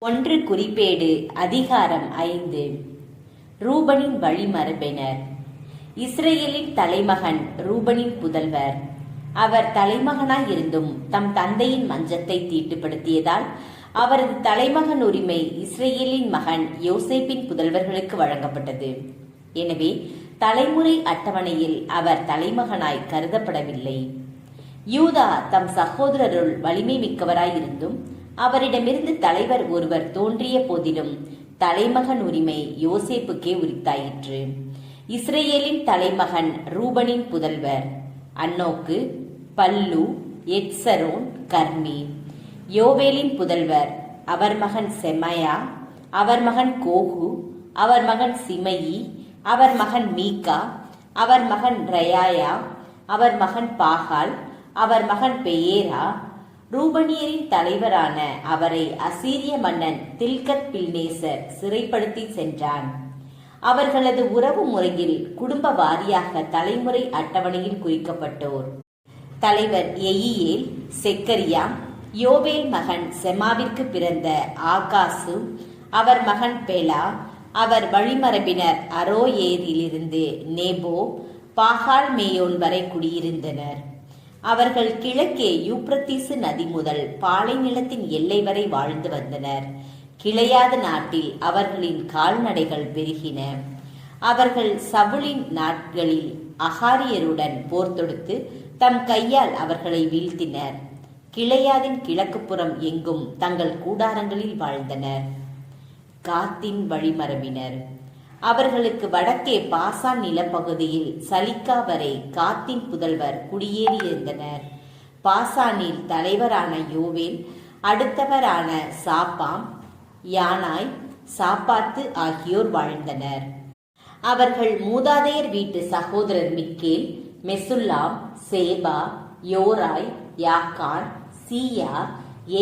ஒன்று குறிப்பேடு அதிகாரம் 5. ரூபனின் வழிமரபினர். இஸ்ரேலின் தலைமகன் ரூபனின் புதல்வர். அவர் தலைமகனாயிருந்தும் தம் தந்தையின் மஞ்சத்தை தீட்டுப்படுத்தியதால் அவரது தலைமகன் உரிமை இஸ்ரேலின் மகன் யோசேப்பின் புதல்வர்களுக்கு வழங்கப்பட்டது. எனவே தலைமுறை அட்டவணையில் அவர் தலைமகனாய் கருதப்படவில்லை. யூதா தம் சகோதரருள் வலிமை மிக்கவராயிருந்தும் அவரிடமிருந்து தலைவர் ஒருவர் தோன்றிய போதிலும் தலைமகன் உரிமை யோசேப்புக்கே உரித்தாயிற்று. இஸ்ரேலின் தலைமகன் ரூபனின் புதல்வர் அன்னோக்கு, பல்லு, எட்சரோன், கர்மி. யோவேலின் புதல்வர் அவர் மகன் செமயா, அவர் மகன் கோகு, அவர் மகன் சிமயி, அவர் மகன் மீகா, அவர் மகன் ரயாயா, அவர் மகன் பாகால், அவர் மகன் பெயேரா. ரூபனியரின் தலைவரான அவரை அசீரிய மன்னன் தில்கத் பில்நேசர் சிறைப்படுத்தி சென்றான். அவர்களது உறவு முறையில் குடும்ப வாரியாக தலைமுறை அட்டவணையில் குறிக்கப்பட்டோர். தலைவர் எயியேல், செக்கரியா. யோவேல் மகன் செமாவிற்கு பிறந்த ஆகாசு, அவர் மகன் பெலா. அவர் வழிமரபினர் அரோயேரிலிருந்து நேபோ, பாகால் மேயோன் வரை குடியிருந்தனர். அவர்கள் கிழக்கே யூப்ரத்தீசு நதி முதல் பாலை நிலத்தின் எல்லை வரை வாழ்ந்து வந்தனர். கிளையாத நாட்டில் அவர்களின் கால்நடைகள் பெருகின. அவர்கள் சவுலின் நாட்களில் அகாரியருடன் போர் தொடுத்து தம் கையால் அவர்களை வீழ்த்தினர். கிளையாதின் கிழக்கு புறம் எங்கும் தங்கள் கூடாரங்களில் வாழ்ந்தனர். காத்தின் வழிமரபினர். அவர்களுக்கு வடக்கே பாசான் நிலப்பகுதியில் சலிக்கா வரை காத்தின் புதல்வர் குடியேறியிருந்தனர். பாசானில் தலைவரான யோவேல், அடுத்தவரான சாப்பாம், யானாய், சாப்பாத்து ஆகியோர் வாழ்ந்தனர். அவர்கள் மூதாதையர் வீட்டு சகோதரர் மிக்கேல், மெசுல்லாம், சேபா, யோராய், யாக்கான், சீயா,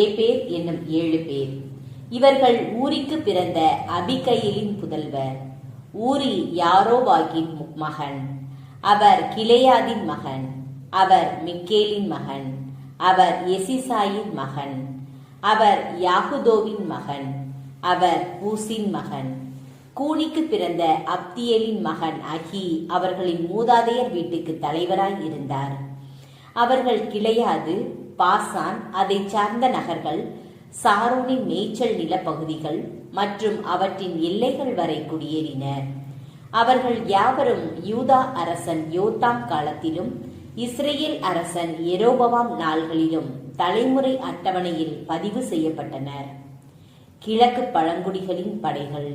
ஏபேர் என்னும் 7 பேர். இவர்கள் ஊரிக்கு பிறந்த அபிகையிலின் புதல்வர். ஊரி யாரோவாகின் மகன். அவர் கிளையாதின் மகன். அவர் மிக்கேலின் மகன். அவர் எசிசாயின் மகன். அவர் யாகுதோவின் மகன். அவர் பூசின் மகன். கூனிக்கு பிறந்த அப்தியேலின் மகன் அகி அவர்களின் மூதாதையர் வீட்டுக்கு தலைவராய் இருந்தார். அவர்கள் கிளையாது, பாசான், அதை சார்ந்த நகர்கள், சாரோனின் மேய்ச்சல் நிலப்பகுதிகள் மற்றும் அவற்றின் எல்லைகள் வரை குடியேறினர். அவர்கள் யாவரும் யூதா அரசன் யோத்தாம் காலத்திலும் இஸ்ரேல் அரசன் எரோபவாம் நாள்களிலும் தலைமுறை அட்டவணையில் பதிவு செய்யப்பட்டனர். கிழக்கு பழங்குடிகளின் படைகள்.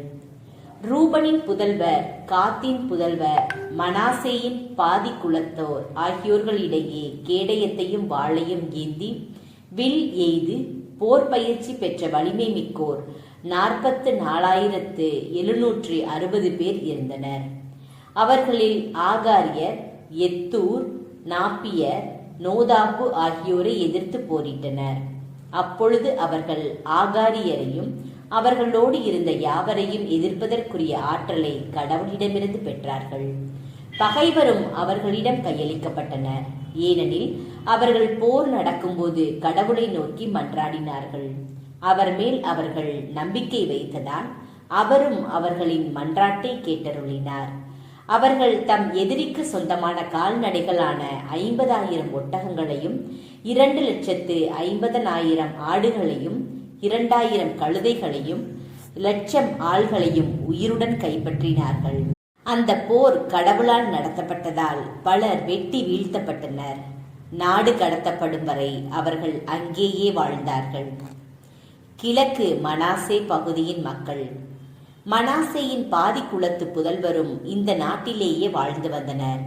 ரூபனின் புதல்வர், காத்தின் புதல்வர், மனாசேயின் பாதி குலத்தோர் ஆகியோர்களிடையே கேடயத்தையும் வாளையும் ஏந்தி வில் எய்து போர் பயிற்சி பெற்ற வலிமை மிக்கோர் 44,760 பேர் இருந்தனர். அவர்களில் ஆகாரியர், எத்தூர், நாப்பியர், நோதாப்பு ஆகியோரை எதிர்த்து போரிட்டனர். அப்பொழுது அவர்கள் ஆகாரியரையும் அவர்களோடு இருந்த யாவரையும் எதிர்ப்பதற்குரிய ஆற்றலை கடவுளிடமிருந்து பெற்றார்கள். பகைவரும் அவர்களிடம் கையளிக்கப்பட்டனர். ஏனெனில் அவர்கள் போர் நடக்கும்போது கடவுளை நோக்கி மன்றாடினார்கள். அவர் மேல் அவர்கள் நம்பிக்கை வைத்ததால் அவரும் அவர்களின் மன்றாட்டை கேட்டருளினார். அவர்கள் தம் எதிரிக்கு சொந்தமான கால்நடைகளான 50,000 ஒட்டகங்களையும் 2,50,000 ஆடுகளையும் 2,000 கழுதைகளையும் 1,00,000 ஆள்களையும் உயிருடன் கைப்பற்றினார்கள். அந்த போர் கடவுளால் நடத்தப்பட்டதால் பலர் வெட்டி வீழ்த்தப்பட்டனர். நாடு கடத்தப்படும் வரை அவர்கள் அங்கேயே வாழ்ந்தார்கள். கிழக்கு மனாசே பகுதியின் மக்கள். மனாசேயின் பாதி குலத்து புதல்வரும் இந்த நாட்டிலேயே வாழ்ந்து வந்தனர்.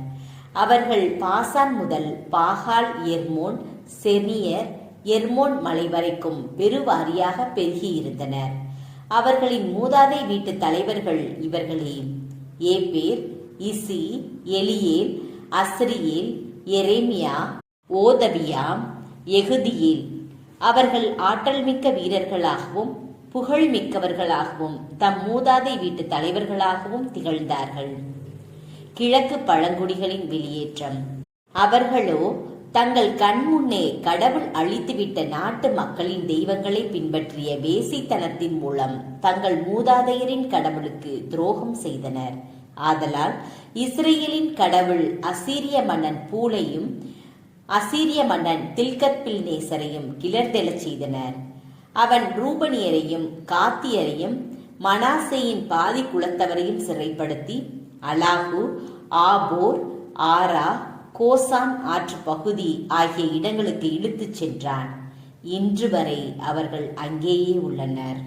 அவர்கள் பாசான் முதல் பாகால், எர்மோன், செனியர், எர்மோன் மலை வரைக்கும் பெருவாரியாக பெருகியிருந்தனர். அவர்களின் மூதாதை வீட்டு தலைவர்கள் இவர்களே: ஏபேர், இசி, எலியேல், அஸ்ரியேல், எரேமியா, ஓதவியாம், எகுதியேல். அவர்கள் ஆற்றல் மிக்க வீரர்களாகவும் புகழ் மிக்கவர்களாகவும் தம் மூதாதை வீட்டு தலைவர்களாகவும் திகழ்ந்தார்கள். கிழக்கு பழங்குடிகளின் வெளியேற்றம். அவர்களோ தங்கள் கண்முன்னே கடவுள் அழித்துவிட்ட நாட்டு மக்களின் தெய்வங்களை பின்பற்றிய வேசித்தனத்தின் மூலம் தங்கள் மூதாதையரின் கடவுளுக்கு துரோகம் செய்தனர். ஆதலால் இஸ்ரேலின் கடவுள் அசீரிய மன்னன் பூலையும் அசீரிய மன்னன் தில்கத்பில்நேசரையும் கிளர்தெழச் செய்தனர். அவன் ரூபனியரையும் காத்தியரையும் மனாசேயின் பாதி குலத்தவரையும் சிறைப்படுத்தி அலாகு, ஆபோர், ஆரா, கோசான் ஆற்று பகுதி ஆகிய இடங்களுக்கு இழுத்துச் சென்றான். இன்று வரை அவர்கள் அங்கேயே உள்ளனர்.